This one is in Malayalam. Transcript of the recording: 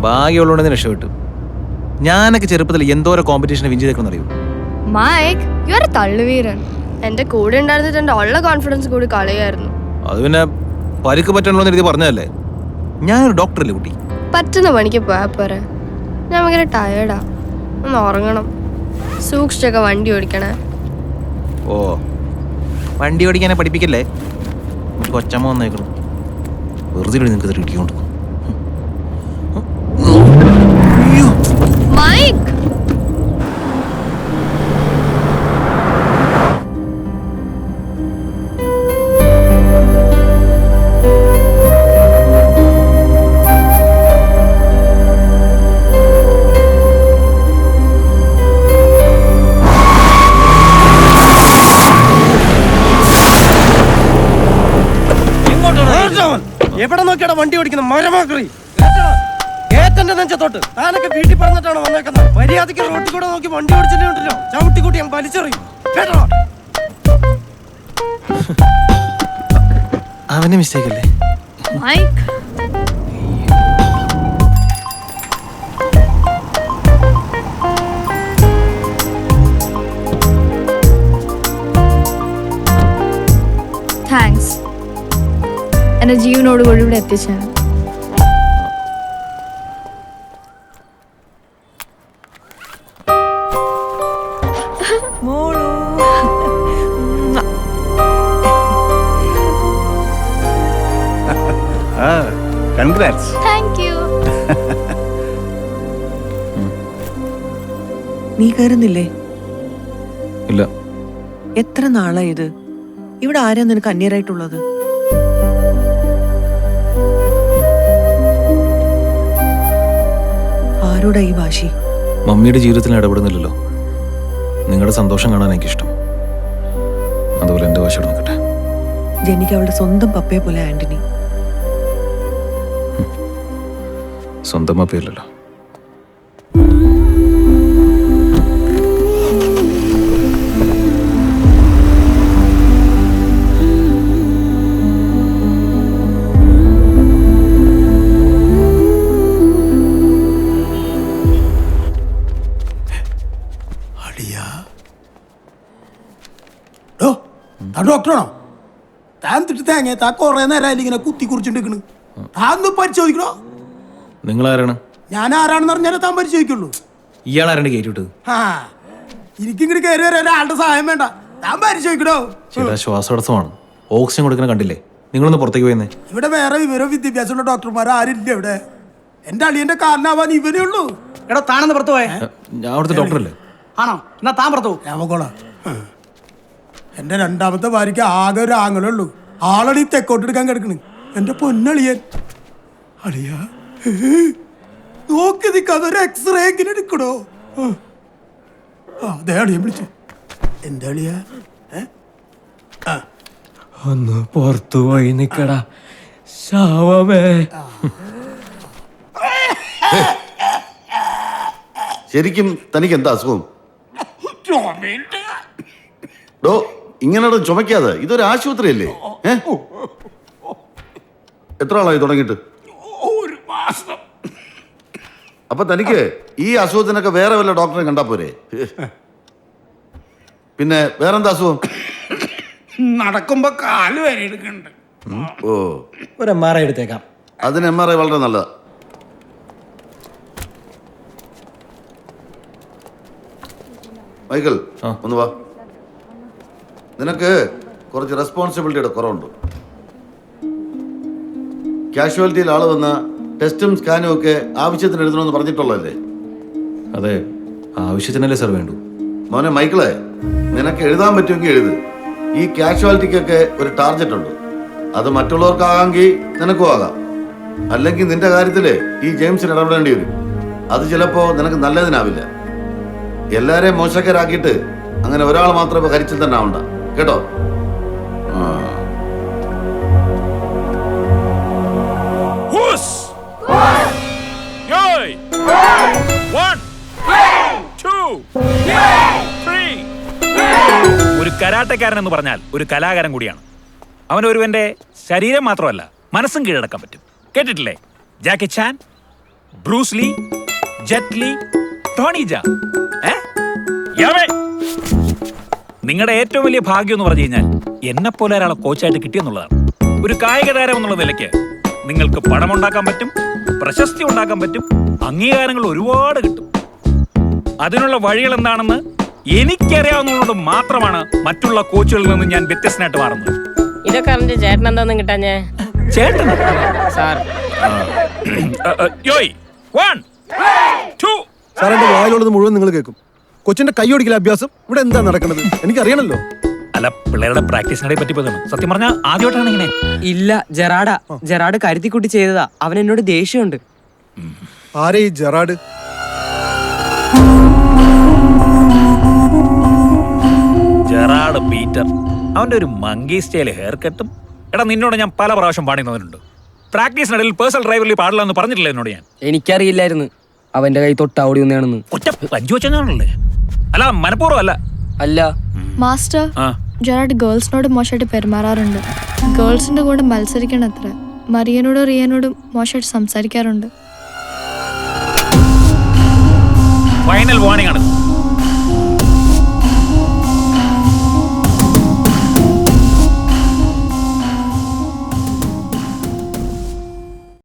ഭാഗ്യമുള്ളതുകൊണ്ട് രക്ഷപ്പെട്ടു. ഞാനൊക്കെ ചെറുപ്പത്തിൽ എന്തോരോ കോമ്പറ്റീഷൻ വിൻ ചെയ്തേക്കണം അറിയൂ. മൈക്ക്, യു ആർ എ തള്ളുവീരൻ. എന്റെ കൂടെ ഉണ്ടായിരുന്നിട്ട് എന്റെ ഉള്ള കോൺഫിഡൻസ് കൂടി കളയായിരുന്നു. അത് പിന്നെ പരിക്ക് പറ്റണല്ലോ എഴുതി പറഞ്ഞതല്ലേ. ഞാനൊരു ഡോക്ടറല്ലേ കുട്ടി. പറ്റുന്ന പണിക്ക് പോയാ പോരെ. ഞാൻ ഭയങ്കര ടയേർഡാ, ഒന്ന് ഉറങ്ങണം. സൂക്ഷിച്ചൊക്കെ വണ്ടി ഓടിക്കണേ. ഓ, വണ്ടി ഓടിക്കാനെ പഠിപ്പിക്കല്ലേ. കൊച്ചമ്മ വന്നേക്കണം. വെറുതെ നിങ്ങൾക്ക് ഇടിക്കൊണ്ട് മൈക്ക്. എവിടെ നോക്കിയാടാ വണ്ടി ഓടിക്കുന്ന മരമാക്രി? ഏത്തന്റെ നെഞ്ചത്തോട്ട് താനൊക്കെ വീട്ടിൽ പറഞ്ഞിട്ടാണ് വന്നേക്കുന്നത്. മര്യാദയ്ക്ക് റോട്ടിൽ കൂടെ നോക്കി വണ്ടി ഓടിച്ചിട്ടുണ്ടല്ലോ, ചവിട്ടിക്കൂട്ടി ഞാൻ വലിച്ചെറിയും കേട്ടോ. അവന്റെ മിസ്റ്റേക്ക് അല്ലേ മൈക്ക്. താങ്ക്സ്, എന്റെ ജീവനോടുകൂടി ഇവിടെ എത്തിച്ചാണ്. കൺഗ്രാറ്റ്സ്. Thank you. നീ കയറുന്നില്ലേ? ഇല്ല. എത്ര നാളായി ഇത്? ഇവിടെ ആരാ നിനക്ക് അന്യരായിട്ടുള്ളത്? ആരോടാ ഈ വാശി? മമ്മിയുടെ ജീവിതത്തിൽ ഇടപെടുന്നില്ലല്ലോ. നിങ്ങളുടെ സന്തോഷം കാണാൻ എനിക്കിഷ്ടം. അതുപോലെ എന്റെ വാശി നോക്കട്ടെ. ജനിക്ക് അവളുടെ സ്വന്തം പപ്പയെ പോലെ ആന്റണി. സ്വന്തം അപ്പയല്ലല്ലോ. ഡോക്ടറാണോ താൻ? തിട്ട് തേങ്ങ താ കൊറേ നേരം ഇങ്ങനെ കുത്തി കുറിച്ചിട്ടിരിക്കണ്. താൻ പരിശോധിക്കണോ? നിങ്ങൾ ആരാണ്? ഞാൻ ആരാണെന്ന് പറഞ്ഞാലേ താൻ പരിശോധിക്കുള്ളൂ. ഇയാൾ ആരാണ് കയറ്റിവിട്ടത്? എനിക്കിങ്ങോട്ട് കയറി വരാൻ ഒരാളുടെ സഹായം വേണ്ട, താൻ പരിശോധിക്കണോ? ചേട്ടാ, ശ്വാസതടസ്സമാണ്. ഓക്സിജൻ കൊടുക്കണ കണ്ടില്ലേ? നിങ്ങളൊന്ന് പുറത്തേക്ക് പോയെന്നേ. ഇവിടെ വേറെ വിവരവും വിദ്യാഭ്യാസമുള്ള ഡോക്ടർമാർ ആരില്ല ഇവിടെ. എന്റെ അളിയന്റെ കാരണമാവാൻ ഇവനേ ഉള്ളൂ. എടാ താനെന്ന് പുറത്തു പോയേ? ഞാൻ അവിടുത്തെ ഡോക്ടറല്ലേ. ആണോ? എന്നാ താൻ പുറത്തു പോ. ഞാമക്കോളാ. എന്റെ രണ്ടാമത്തെ ഭാര്യയ്ക്ക് ആകെ ഒരു ആങ്ങളേ ഉള്ളൂ. ആളടി തെക്കോട്ടെടുക്കാൻ കിടക്കണ്. എന്റെ പൊന്നളിയൻ. അളിയ നോക്കി നിൽക്കാതെ ഒരു എക്സ്റേ എങ്ങനെ എടുക്കണോ? അതെ അളിയൻ വിളിച്ചു. എന്താ അളിയ? ഒന്ന് പുറത്തു പോയി നിക്കടാ ശാവമേ. ശരിക്കും തനിക്ക് എന്താ അസുഖം? ഡോ, ഇങ്ങനെ ചുമക്കാതെ. ഇതൊരു ആശുപത്രിയല്ലേ? എത്ര ആളായി തുടങ്ങിയിട്ട്? ഒരു മാസം. അപ്പൊ തനിക്ക് ഈ അസുഖത്തിനൊക്കെ വേറെ വല്ല ഡോക്ടറെ കണ്ടാ പോരെ? പിന്നെ വേറെന്താ അസുഖം? നടക്കുമ്പോ കാല് വരെ എടുക്കണ്ട്. ഓ, ഒരു MRI എടുത്തേക്കാം. അതിന് MRI വളരെ നല്ലതാ. മൈക്കിൾ, ഒന്ന് വാ. നിനക്ക് കുറച്ച് റെസ്പോൺസിബിലിറ്റിയുടെ കുറവുണ്ട്. കാഷ്വാലിറ്റിയിൽ ആള് വന്ന ടെസ്റ്റും സ്കാനും ഒക്കെ ആവശ്യത്തിന് എഴുതണമെന്ന് പറഞ്ഞിട്ടുള്ളതല്ലേ? അതെ, ആവശ്യത്തിനല്ലേ സാർ വേണ്ടു. മോനെ മൈക്കിളെ, നിനക്ക് എഴുതാൻ പറ്റുമെങ്കിൽ എഴുത്. ഈ കാഷ്വാലിറ്റിക്കൊക്കെ ഒരു ടാർഗറ്റ് ഉണ്ട്. അത് മറ്റുള്ളവർക്കാകാമെങ്കിൽ നിനക്കും ആകാം. അല്ലെങ്കിൽ നിന്റെ കാര്യത്തില് ഈ ജെയിംസിന് ഇടപെടേണ്ടി വരും. അത് ചിലപ്പോ നിനക്ക് നല്ലതിനാവില്ല. എല്ലാരെയും മോശക്കാരാക്കിയിട്ട് അങ്ങനെ ഒരാൾ മാത്രമേ കരിച്ചിൽ തന്നെ ആവണ്ട കേട്ടോ. ഒരു കരാട്ടക്കാരൻ എന്ന് പറഞ്ഞാൽ ഒരു കലാകാരൻ കൂടിയാണ്. അവൻ ഒരുവന്റെ ശരീരം മാത്രമല്ല മനസ്സും കീഴടക്കാൻ പറ്റും. കേട്ടിട്ടില്ലേ? Jackie Chan. Bruce Lee, Jet Li, Tony Jaa. നിങ്ങളുടെ ഏറ്റവും വലിയ ഭാഗ്യം എന്ന് പറഞ്ഞു കഴിഞ്ഞാൽ എന്നെ പോലെ ഒരാളെ കോച്ചായിട്ട് കിട്ടിയെന്നുള്ളതാണ്. ഒരു കായിക താരം എന്നുള്ള നിലയ്ക്ക് നിങ്ങൾക്ക് പണമുണ്ടാക്കാൻ പറ്റും, പ്രശസ്തി ഉണ്ടാക്കാൻ പറ്റും, അംഗീകാരങ്ങൾ ഒരുപാട് കിട്ടും. അതിനുള്ള വഴികൾ എന്താണെന്ന് എനിക്കറിയാവുന്നതുകൊണ്ട് മാത്രമാണ് മറ്റുള്ള കോച്ചുകളിൽ നിന്ന് ഞാൻ വ്യത്യസ്തനായിട്ട് മാറുന്നത്. ഇതൊക്കെ അറിഞ്ഞ ചേട്ടൻ എന്താന്നും കിട്ടാഞ്ഞേ? ചേട്ടൻ സാർ യോയ് 1 2 സാർ എന്റെ വായിലുള്ളത് മുഴുവൻ നിങ്ങൾ കേൾക്കും. കൊച്ചിന്റെ കൈ ഓടിക്കല അഭ്യാസം ഇവിടെ എന്താ നടക്കുന്നത് എനിക്കറിയണല്ലോ. അല്ല, പിള്ളേരുടെ പ്രാക്ടീസിനെ പറ്റി പോയതാണ്. സത്യം പറഞ്ഞാൽ ആദ്യമായിട്ടാണ് ഇങ്ങനെ. ഇല്ല, ജെറാഡ് കരുത്തിക്കുട്ടി ചെയ്തതാ. അവൻ എന്നോട് ദേഷ്യമുണ്ട്. ആരെ ഈ ജെറാഡ്? Gerard Peter. അവന്റെ ഒരു മങ്കി സ്റ്റൈൽ ഹെയർ കട്ടും. എടാ, നിന്നോട് ഞാൻ പല പ്രാവശ്യം പാടി തന്നിട്ടുണ്ട്. പ്രാക്ടീസിനിടയിൽ പേഴ്സണൽ ഡ്രൈവറിൽ പാടില്ല എന്ന് പറഞ്ഞിട്ടില്ല എന്നോട് ഞാൻ. എനിക്കറിയില്ലായിരുന്നു അവന്റെ കൈ തൊട്ടാ ഓടി വന്നാണെന്ന്. ഒറ്റ പഞ്ചു വെച്ചാണല്ലേ? അല്ല, മനഃപൂർവ്വം അല്ല. അല്ല മാസ്റ്റർ, ജെറാഡ് ഗേൾസിനോട് മോശമായിട്ട് പെരുമാറാറുണ്ട്. ഗേൾസിന്റെ കൂടെ മത്സരിക്കണത്ര. മറിയനോടും റിയനോടും മോശമായിട്ട് സംസാരിക്കാറുണ്ട്. ഫൈനൽ വാർണിംഗ് ആണ്.